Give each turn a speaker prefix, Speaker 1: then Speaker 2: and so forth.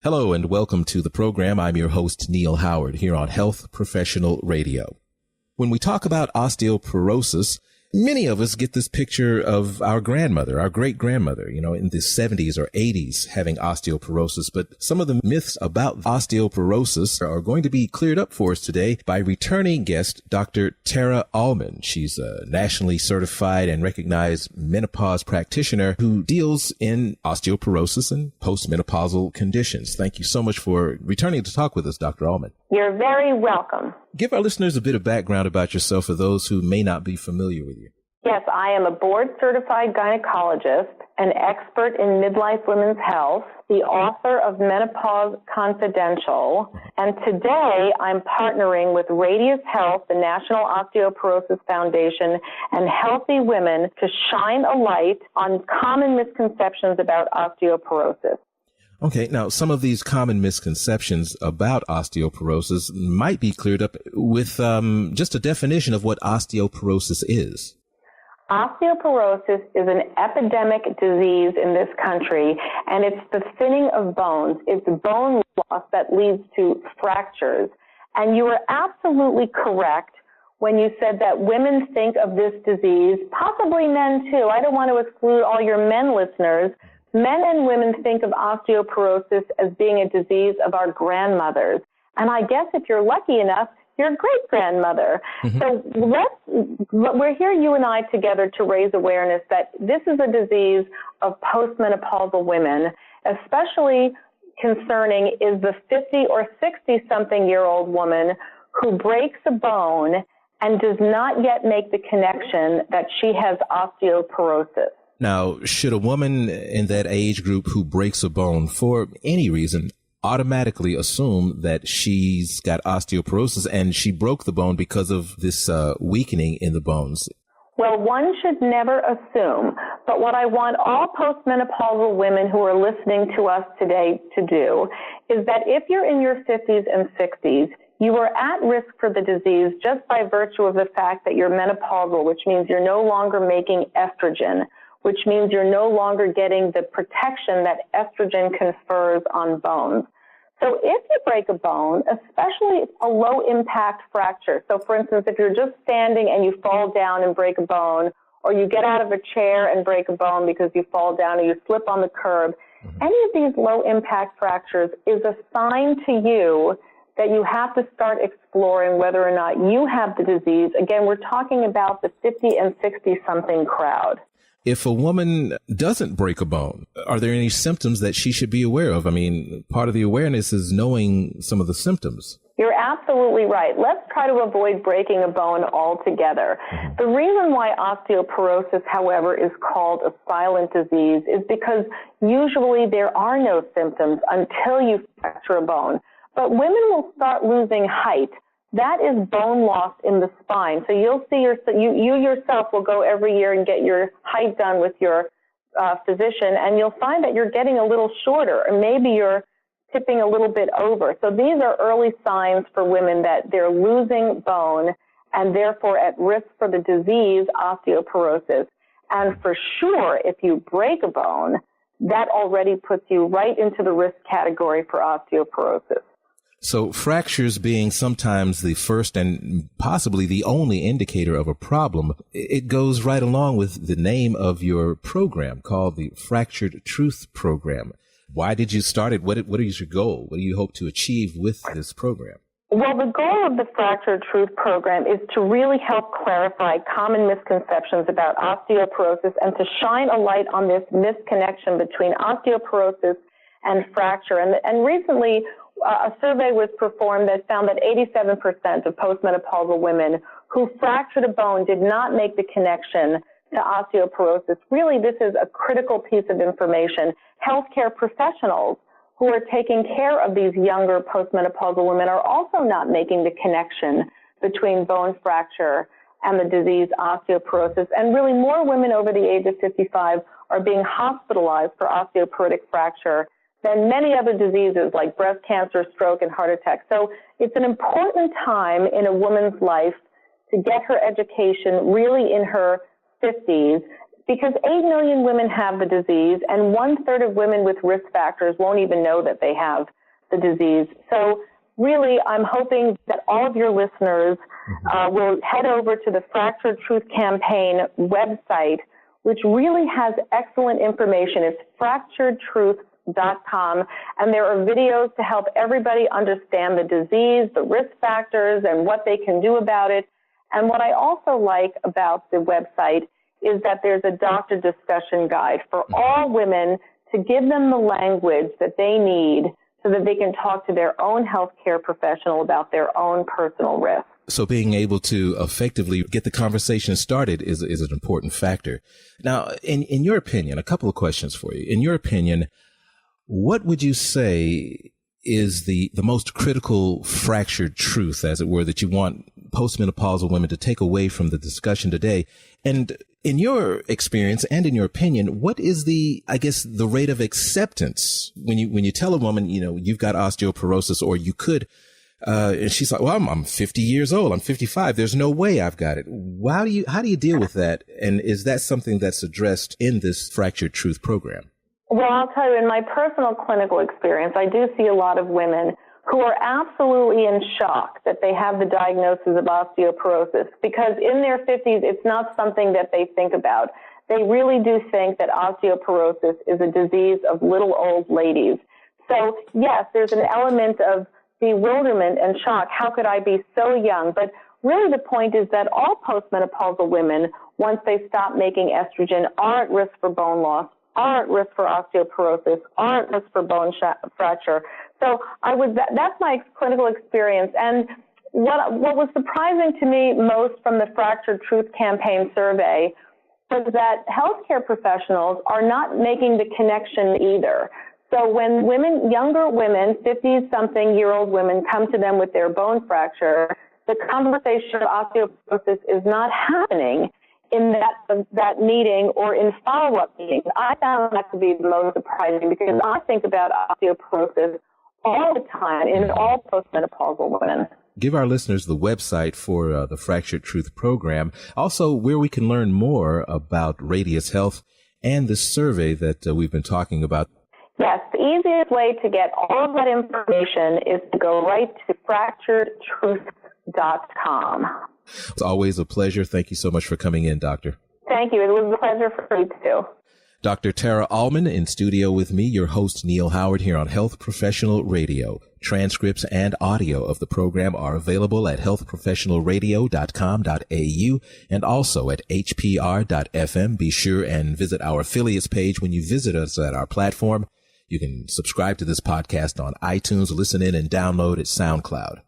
Speaker 1: Hello and welcome to the program. I'm your host, Neal Howard, here on Health Professional Radio. When we talk about osteoporosis, many of us get this picture of our grandmother, our great-grandmother, in the 70s or 80s having osteoporosis. But some of the myths about osteoporosis are going to be cleared up for us today by returning guest, Dr. Tara Allmen. She's a nationally certified and recognized menopause practitioner who deals in osteoporosis and postmenopausal conditions. Thank you so much for returning to talk with us, Dr. Allmen.
Speaker 2: You're very welcome.
Speaker 1: Give our listeners a bit of background about yourself for those who may not be familiar with you.
Speaker 2: Yes, I am a board-certified gynecologist, an expert in midlife women's health, the author of Menopause Confidential, and today I'm partnering with Radius Health, the National Osteoporosis Foundation, and Healthy Women to shine a light on common misconceptions about osteoporosis.
Speaker 1: Okay, now some of these common misconceptions about osteoporosis might be cleared up with just a definition of what osteoporosis is.
Speaker 2: Osteoporosis is an epidemic disease in this country, and it's the thinning of bones. It's bone loss that leads to fractures. And you were absolutely correct when you said that women think of this disease, possibly men too. I don't want to exclude all your men listeners. Men and women think of osteoporosis as being a disease of our grandmothers. And I guess if you're lucky enough, your great-grandmother. Mm-hmm. So we're here, you and I, together to raise awareness that this is a disease of postmenopausal women. Especially concerning is the 50 or 60-something-year-old woman who breaks a bone and does not yet make the connection that she has osteoporosis.
Speaker 1: Now, should a woman in that age group who breaks a bone for any reason automatically assume that she's got osteoporosis and she broke the bone because of this weakening in the bones?
Speaker 2: Well, one should never assume, but what I want all postmenopausal women who are listening to us today to do is that if you're in your 50s and 60s, you are at risk for the disease just by virtue of the fact that you're menopausal, which means you're no longer making estrogen, which means you're no longer getting the protection that estrogen confers on bones. So if you break a bone, especially a low-impact fracture, so for instance, if you're just standing and you fall down and break a bone, or you get out of a chair and break a bone because you fall down or you slip on the curb, any of these low-impact fractures is a sign to you that you have to start exploring whether or not you have the disease. Again, we're talking about the 50 and 60-something crowd.
Speaker 1: If a woman doesn't break a bone, are there any symptoms that she should be aware of? I mean, part of the awareness is knowing some of the symptoms.
Speaker 2: You're absolutely right. Let's try to avoid breaking a bone altogether. Mm-hmm. The reason why osteoporosis, however, is called a silent disease is because usually there are no symptoms until you fracture a bone. But women will start losing height. That is bone loss in the spine. So you'll see you yourself will go every year and get your height done with your physician, and you'll find that you're getting a little shorter, or maybe you're tipping a little bit over. So these are early signs for women that they're losing bone and therefore at risk for the disease osteoporosis. And for sure, if you break a bone, that already puts you right into the risk category for osteoporosis.
Speaker 1: So fractures being sometimes the first and possibly the only indicator of a problem, it goes right along with the name of your program called the Fractured Truth Program. Why did you start it? What is your goal? What do you hope to achieve with this program?
Speaker 2: Well, the goal of the Fractured Truth Program is to really help clarify common misconceptions about osteoporosis and to shine a light on this misconnection between osteoporosis and fracture. And recently, a survey was performed that found that 87% of postmenopausal women who fractured a bone did not make the connection to osteoporosis. Really, this is a critical piece of information. Healthcare professionals who are taking care of these younger postmenopausal women are also not making the connection between bone fracture and the disease osteoporosis. And really, more women over the age of 55 are being hospitalized for osteoporotic fracture than many other diseases like breast cancer, stroke, and heart attack. So it's an important time in a woman's life to get her education really in her 50s because 8 million women have the disease, and 1/3 of women with risk factors won't even know that they have the disease. So really, I'm hoping that all of your listeners will head over to the Fractured Truth Campaign website, which really has excellent information. It's fracturedtruth.com, and there are videos to help everybody understand the disease, the risk factors, and what they can do about it. And what I also like about the website is that there's a doctor discussion guide for all women to give them the language that they need so that they can talk to their own healthcare professional about their own personal risk.
Speaker 1: So being able to effectively get the conversation started is an important factor. Now, in your opinion, a couple of questions for you. In your opinion, what would you say is the most critical fractured truth, as it were, that you want postmenopausal women to take away from the discussion today? And in your experience and in your opinion, what is the rate of acceptance when you tell a woman, you've got osteoporosis, or you could, and she's like, well, I'm 50 years old. I'm 55. There's no way I've got it. How do you deal with that? And is that something that's addressed in this Fractured Truth program?
Speaker 2: Well, I'll tell you, in my personal clinical experience, I do see a lot of women who are absolutely in shock that they have the diagnosis of osteoporosis, because in their 50s, it's not something that they think about. They really do think that osteoporosis is a disease of little old ladies. So, yes, there's an element of bewilderment and shock. How could I be so young? But really the point is that all postmenopausal women, once they stop making estrogen, are at risk for bone loss, are at risk for osteoporosis, are at risk for bone fracture. So that's my clinical experience. And what was surprising to me most from the Fractured Truth Campaign survey was that healthcare professionals are not making the connection either. So when younger women, 50-something-year-old women, come to them with their bone fracture, the conversation of osteoporosis is not happening in that meeting or in follow-up meetings. I found that to be the most surprising, because I think about osteoporosis all the time in all postmenopausal women.
Speaker 1: Give our listeners the website for the Fractured Truth program, also where we can learn more about Radius Health and this survey that we've been talking about.
Speaker 2: Yes, the easiest way to get all of that information is to go right to fracturedtruth.com.
Speaker 1: It's always a pleasure. Thank you so much for coming in, Doctor.
Speaker 2: Thank you. It was a pleasure for me too.
Speaker 1: Dr. Tara Allmen in studio with me, your host, Neal Howard, here on Health Professional Radio. Transcripts and audio of the program are available at healthprofessionalradio.com.au and also at hpr.fm. Be sure and visit our affiliates page when you visit us at our platform. You can subscribe to this podcast on iTunes, listen in, and download at SoundCloud.